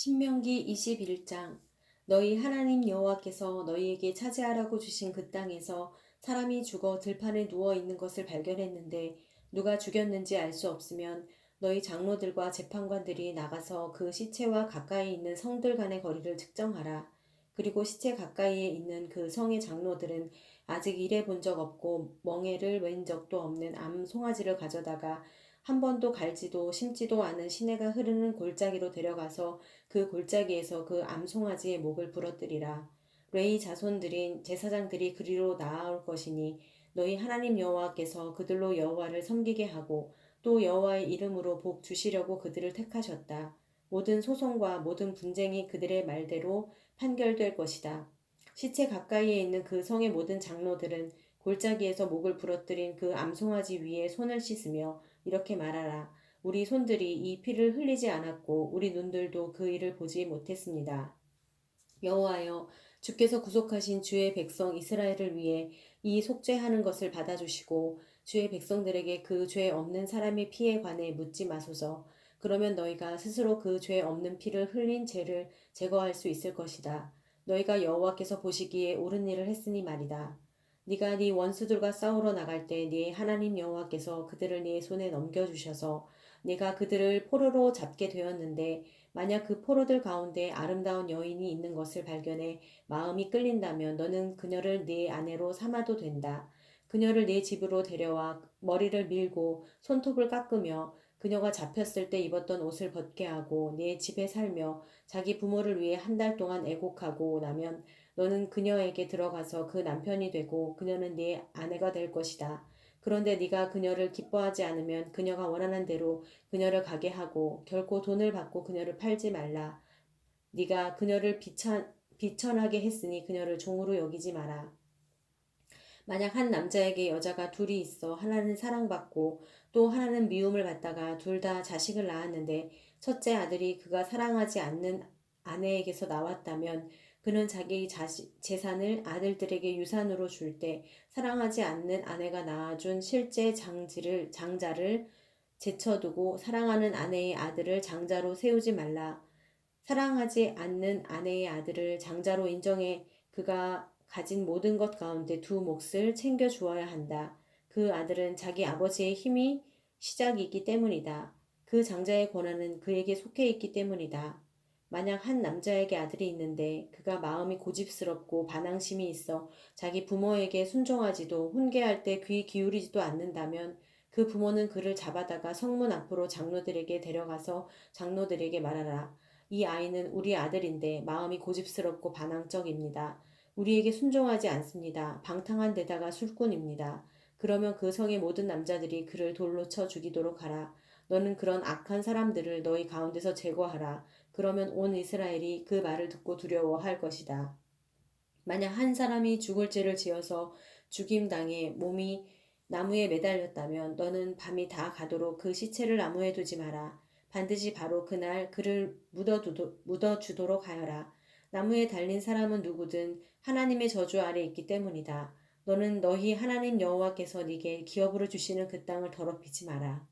신명기 21장. 너희 하나님 여호와께서 너희에게 차지하라고 주신 그 땅에서 사람이 죽어 들판에 누워 있는 것을 발견했는데 누가 죽였는지 알 수 없으면 너희 장로들과 재판관들이 나가서 그 시체와 가까이 있는 성들 간의 거리를 측정하라. 그리고 시체 가까이에 있는 그 성의 장로들은 아직 일해 본 적 없고 멍에를 웬 적도 없는 암 송아지를 가져다가 한 번도 갈지도 심지도 않은 시내가 흐르는 골짜기로 데려가서 그 골짜기에서 그 암송아지의 목을 부러뜨리라. 레위 자손들인 제사장들이 그리로 나아올 것이니 너희 하나님 여호와께서 그들로 여호와를 섬기게 하고 또 여호와의 이름으로 복 주시려고 그들을 택하셨다. 모든 소송과 모든 분쟁이 그들의 말대로 판결될 것이다. 시체 가까이에 있는 그 성의 모든 장로들은 골짜기에서 목을 부러뜨린 그 암송아지 위에 손을 씻으며 이렇게 말하라. 우리 손들이 이 피를 흘리지 않았고 우리 눈들도 그 일을 보지 못했습니다. 여호와여, 주께서 구속하신 주의 백성 이스라엘을 위해 이 속죄하는 것을 받아주시고 주의 백성들에게 그 죄 없는 사람의 피에 관해 묻지 마소서. 그러면 너희가 스스로 그 죄 없는 피를 흘린 죄를 제거할 수 있을 것이다. 너희가 여호와께서 보시기에 옳은 일을 했으니 말이다. 네가 네 원수들과 싸우러 나갈 때 네 하나님 여호와께서 그들을 네 손에 넘겨주셔서 네가 그들을 포로로 잡게 되었는데 만약 그 포로들 가운데 아름다운 여인이 있는 것을 발견해 마음이 끌린다면 너는 그녀를 네 아내로 삼아도 된다. 그녀를 네 집으로 데려와 머리를 밀고 손톱을 깎으며 그녀가 잡혔을 때 입었던 옷을 벗게 하고 네 집에 살며 자기 부모를 위해 한 달 동안 애곡하고 나면 너는 그녀에게 들어가서 그 남편이 되고 그녀는 네 아내가 될 것이다. 그런데 네가 그녀를 기뻐하지 않으면 그녀가 원하는 대로 그녀를 가게 하고 결코 돈을 받고 그녀를 팔지 말라. 네가 그녀를 비천하게 했으니 그녀를 종으로 여기지 마라. 만약 한 남자에게 여자가 둘이 있어 하나는 사랑받고 또 하나는 미움을 받다가 둘 다 자식을 낳았는데 첫째 아들이 그가 사랑하지 않는 아내에게서 나왔다면 그는 자기 재산을 아들들에게 유산으로 줄 때 사랑하지 않는 아내가 낳아준 실제 장자를 제쳐두고 사랑하는 아내의 아들을 장자로 세우지 말라. 사랑하지 않는 아내의 아들을 장자로 인정해 그가 가진 모든 것 가운데 두 몫을 챙겨 주어야 한다. 그 아들은 자기 아버지의 힘이 시작이기 때문이다. 그 장자의 권한은 그에게 속해 있기 때문이다. 만약 한 남자에게 아들이 있는데 그가 마음이 고집스럽고 반항심이 있어 자기 부모에게 순종하지도 훈계할 때 귀 기울이지도 않는다면 그 부모는 그를 잡아다가 성문 앞으로 장로들에게 데려가서 장로들에게 말하라. 이 아이는 우리 아들인데 마음이 고집스럽고 반항적입니다. 우리에게 순종하지 않습니다. 방탕한 데다가 술꾼입니다. 그러면 그 성의 모든 남자들이 그를 돌로 쳐 죽이도록 하라. 너는 그런 악한 사람들을 너희 가운데서 제거하라. 그러면 온 이스라엘이 그 말을 듣고 두려워할 것이다. 만약 한 사람이 죽을 죄를 지어서 죽임당해 몸이 나무에 매달렸다면 너는 밤이 다 가도록 그 시체를 나무에 두지 마라. 반드시 바로 그날 그를 묻어주도록 하여라. 나무에 달린 사람은 누구든 하나님의 저주 아래 있기 때문이다. 너는 너희 하나님 여호와께서 네게 기업으로 주시는 그 땅을 더럽히지 마라.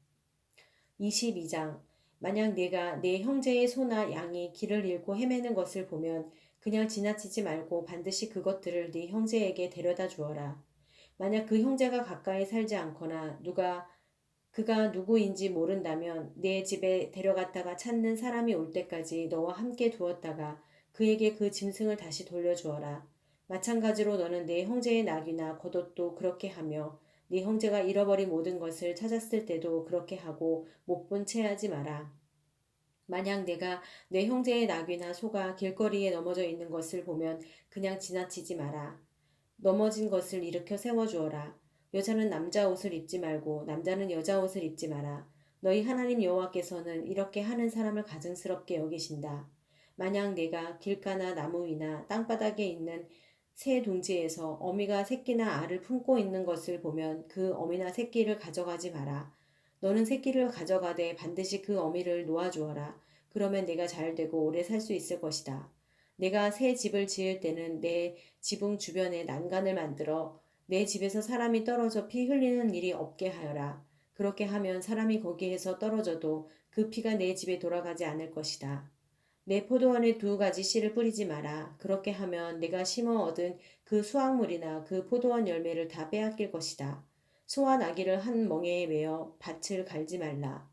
22장. 만약 네가 네 형제의 소나 양이 길을 잃고 헤매는 것을 보면 그냥 지나치지 말고 반드시 그것들을 네 형제에게 데려다 주어라. 만약 그 형제가 가까이 살지 않거나 그가 누구인지 모른다면 내 집에 데려갔다가 찾는 사람이 올 때까지 너와 함께 두었다가 그에게 그 짐승을 다시 돌려주어라. 마찬가지로 너는 내 형제의 낙이나 겉옷도 그렇게 하며 네 형제가 잃어버린 모든 것을 찾았을 때도 그렇게 하고 못 본 채 하지 마라. 만약 내가 내 형제의 낙이나 소가 길거리에 넘어져 있는 것을 보면 그냥 지나치지 마라. 넘어진 것을 일으켜 세워주어라. 여자는 남자 옷을 입지 말고 남자는 여자 옷을 입지 마라. 너희 하나님 여호와께서는 이렇게 하는 사람을 가증스럽게 여기신다. 만약 내가 길가나 나무 위나 땅바닥에 있는 새 둥지에서 어미가 새끼나 알을 품고 있는 것을 보면 그 어미나 새끼를 가져가지 마라. 너는 새끼를 가져가되 반드시 그 어미를 놓아주어라. 그러면 내가 잘 되고 오래 살 수 있을 것이다. 내가 새 집을 지을 때는 내 지붕 주변에 난간을 만들어 내 집에서 사람이 떨어져 피 흘리는 일이 없게 하여라. 그렇게 하면 사람이 거기에서 떨어져도 그 피가 내 집에 돌아가지 않을 것이다. 내 포도원에 두 가지 씨를 뿌리지 마라. 그렇게 하면 내가 심어 얻은 그 수확물이나 그 포도원 열매를 다 빼앗길 것이다. 소와 나귀를 한 멍에에 매어 밭을 갈지 말라.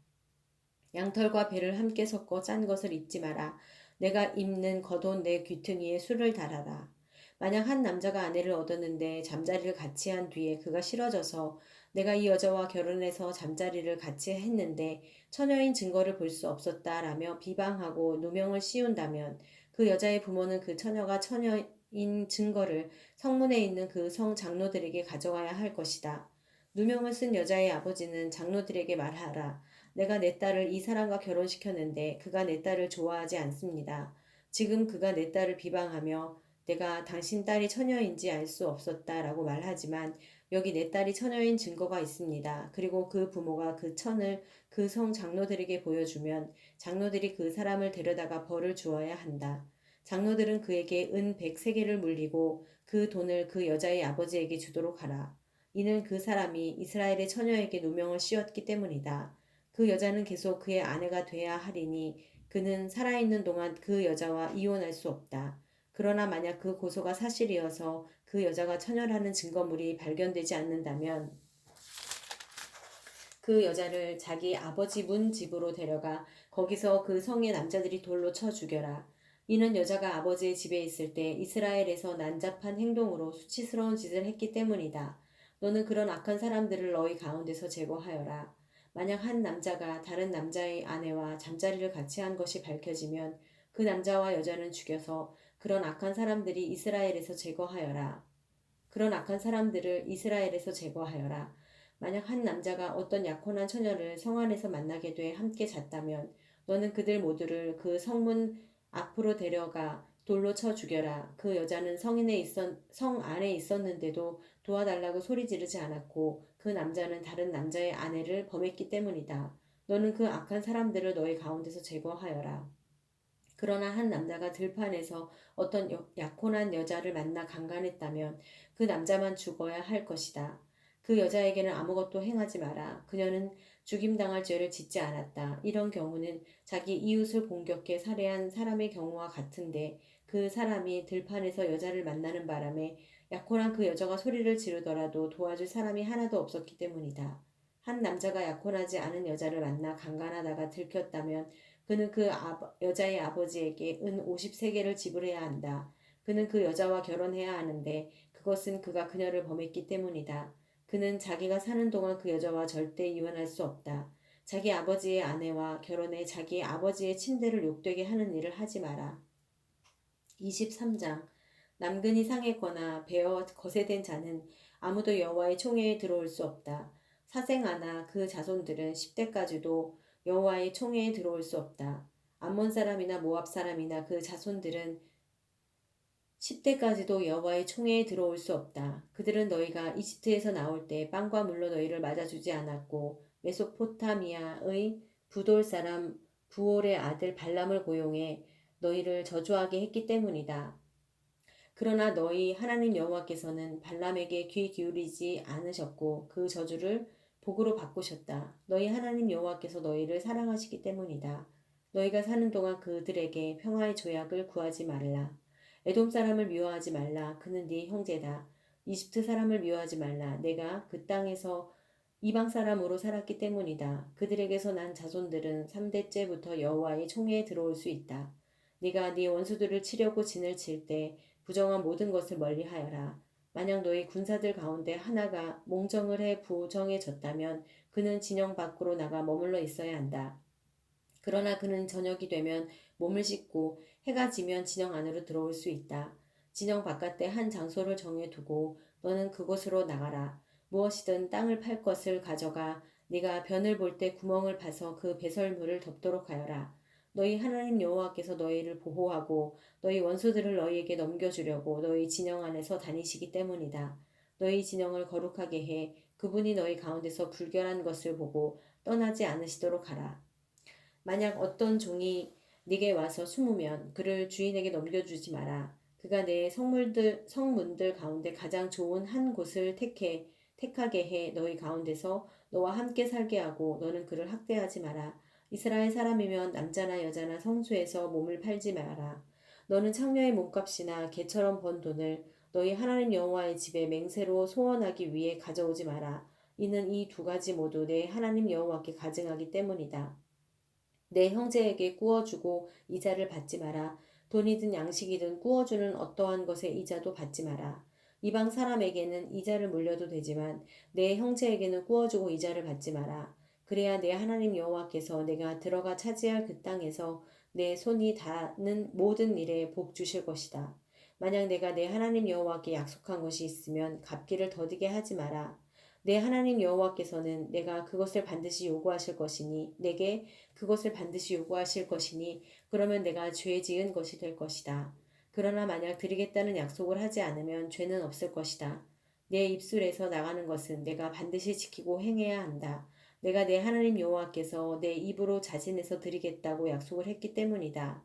양털과 배를 함께 섞어 짠 것을 잊지 마라. 내가 입는 겉옷 내 귀퉁이에 술을 달아라. 만약 한 남자가 아내를 얻었는데 잠자리를 같이 한 뒤에 그가 싫어져서 내가 이 여자와 결혼해서 잠자리를 같이 했는데 처녀인 증거를 볼 수 없었다라며 비방하고 누명을 씌운다면 그 여자의 부모는 그 처녀가 처녀인 증거를 성문에 있는 그 성 장로들에게 가져가야 할 것이다. 누명을 쓴 여자의 아버지는 장로들에게 말하라. 내가 내 딸을 이 사람과 결혼시켰는데 그가 내 딸을 좋아하지 않습니다. 지금 그가 내 딸을 비방하며 내가 당신 딸이 처녀인지 알 수 없었다라고 말하지만 여기 내 딸이 처녀인 증거가 있습니다. 그리고 그 부모가 그 천을 그 성 장로들에게 보여주면 장로들이 그 사람을 데려다가 벌을 주어야 한다. 장로들은 그에게 은 100세겔을 물리고 그 돈을 그 여자의 아버지에게 주도록 하라. 이는 그 사람이 이스라엘의 처녀에게 누명을 씌웠기 때문이다. 그 여자는 계속 그의 아내가 돼야 하리니 그는 살아있는 동안 그 여자와 이혼할 수 없다. 그러나 만약 그 고소가 사실이어서 그 여자가 처녀라는 증거물이 발견되지 않는다면 그 여자를 자기 아버지 문 집으로 데려가 거기서 그 성의 남자들이 돌로 쳐 죽여라. 이는 여자가 아버지의 집에 있을 때 이스라엘에서 난잡한 행동으로 수치스러운 짓을 했기 때문이다. 너는 그런 악한 사람들을 너희 가운데서 제거하여라. 만약 한 남자가 다른 남자의 아내와 잠자리를 같이 한 것이 밝혀지면 그 남자와 여자는 죽여서 그런 악한 사람들이 이스라엘에서 제거하여라. 그런 악한 사람들을 이스라엘에서 제거하여라. 만약 한 남자가 어떤 약혼한 처녀를 성 안에서 만나게 돼 함께 잤다면 너는 그들 모두를 그 성문 앞으로 데려가 돌로 쳐 죽여라. 그 여자는 성 안에 있었는데도 도와달라고 소리 지르지 않았고 그 남자는 다른 남자의 아내를 범했기 때문이다. 너는 그 악한 사람들을 너희 가운데서 제거하여라. 그러나 한 남자가 들판에서 어떤 약혼한 여자를 만나 강간했다면 그 남자만 죽어야 할 것이다. 그 여자에게는 아무것도 행하지 마라. 그녀는 죽임당할 죄를 짓지 않았다. 이런 경우는 자기 이웃을 공격해 살해한 사람의 경우와 같은데 그 사람이 들판에서 여자를 만나는 바람에 약혼한 그 여자가 소리를 지르더라도 도와줄 사람이 하나도 없었기 때문이다. 한 남자가 약혼하지 않은 여자를 만나 강간하다가 들켰다면 그는 그 여자의 아버지에게 은 50세겔을 지불해야 한다. 그는 그 여자와 결혼해야 하는데 그것은 그가 그녀를 범했기 때문이다. 그는 자기가 사는 동안 그 여자와 절대 이혼할 수 없다. 자기 아버지의 아내와 결혼해 자기 아버지의 침대를 욕되게 하는 일을 하지 마라. 23장 남근이 상했거나 베어 거세된 자는 아무도 여호와의 총회에 들어올 수 없다. 사생아나 그 자손들은 10대까지도 여호와의 총회에 들어올 수 없다. 암몬 사람이나 모압 사람이나 그 자손들은 10대까지도 여호와의 총회에 들어올 수 없다. 그들은 너희가 이집트에서 나올 때 빵과 물로 너희를 맞아주지 않았고 메소포타미아의 부돌 사람 부올의 아들 발람을 고용해 너희를 저주하게 했기 때문이다. 그러나 너희 하나님 여호와께서는 발람에게 귀 기울이지 않으셨고 그 저주를 복으로 바꾸셨다. 너희 하나님 여호와께서 너희를 사랑하시기 때문이다. 너희가 사는 동안 그들에게 평화의 조약을 구하지 말라. 에돔 사람을 미워하지 말라. 그는 네 형제다. 이집트 사람을 미워하지 말라. 내가 그 땅에서 이방 사람으로 살았기 때문이다. 그들에게서 난 자손들은 3대째부터 여호와의 총회에 들어올 수 있다. 네가 네 원수들을 치려고 진을 칠 때 부정한 모든 것을 멀리하여라. 만약 너희 군사들 가운데 하나가 몽정을 해 부정해졌다면 그는 진영 밖으로 나가 머물러 있어야 한다. 그러나 그는 저녁이 되면 몸을 씻고 해가 지면 진영 안으로 들어올 수 있다. 진영 바깥에 한 장소를 정해두고 너는 그곳으로 나가라. 무엇이든 땅을 팔 것을 가져가 네가 변을 볼 때 구멍을 파서 그 배설물을 덮도록 하여라. 너희 하나님 여호와께서 너희를 보호하고 너희 원수들을 너희에게 넘겨주려고 너희 진영 안에서 다니시기 때문이다. 너희 진영을 거룩하게 해 그분이 너희 가운데서 불결한 것을 보고 떠나지 않으시도록 하라. 만약 어떤 종이 네게 와서 숨으면 그를 주인에게 넘겨주지 마라. 그가 내 성문들 가운데 가장 좋은 한 곳을 택하게 해 너희 가운데서 너와 함께 살게 하고 너는 그를 학대하지 마라. 이스라엘 사람이면 남자나 여자나 성소에서 몸을 팔지 마라. 너는 창녀의 몸값이나 개처럼 번 돈을 너희 하나님 여호와의 집에 맹세로 소원하기 위해 가져오지 마라. 이는 이 두 가지 모두 내 하나님 여호와께 가증하기 때문이다. 내 형제에게 구워주고 이자를 받지 마라. 돈이든 양식이든 구워주는 어떠한 것의 이자도 받지 마라. 이방 사람에게는 이자를 물려도 되지만 내 형제에게는 구워주고 이자를 받지 마라. 그래야 내 하나님 여호와께서 내가 들어가 차지할 그 땅에서 내 손이 닿는 모든 일에 복 주실 것이다. 만약 내가 내 하나님 여호와께 약속한 것이 있으면 갚기를 더디게 하지 마라. 내 하나님 여호와께서는 내가 그것을 반드시 요구하실 것이니 내게 그것을 반드시 요구하실 것이니 그러면 내가 죄 지은 것이 될 것이다. 그러나 만약 드리겠다는 약속을 하지 않으면 죄는 없을 것이다. 내 입술에서 나가는 것은 내가 반드시 지키고 행해야 한다. 내가 내 하나님 여호와께서 내 입으로 자진해서 드리겠다고 약속을 했기 때문이다.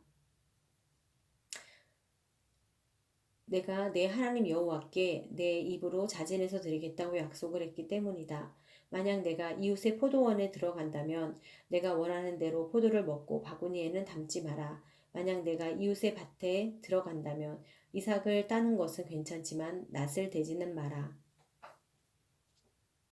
내가 내 하나님 여호와께 내 입으로 자진해서 드리겠다고 약속을 했기 때문이다. 만약 내가 이웃의 포도원에 들어간다면 내가 원하는 대로 포도를 먹고 바구니에는 담지 마라. 만약 내가 이웃의 밭에 들어간다면 이삭을 따는 것은 괜찮지만 낫을 대지는 마라.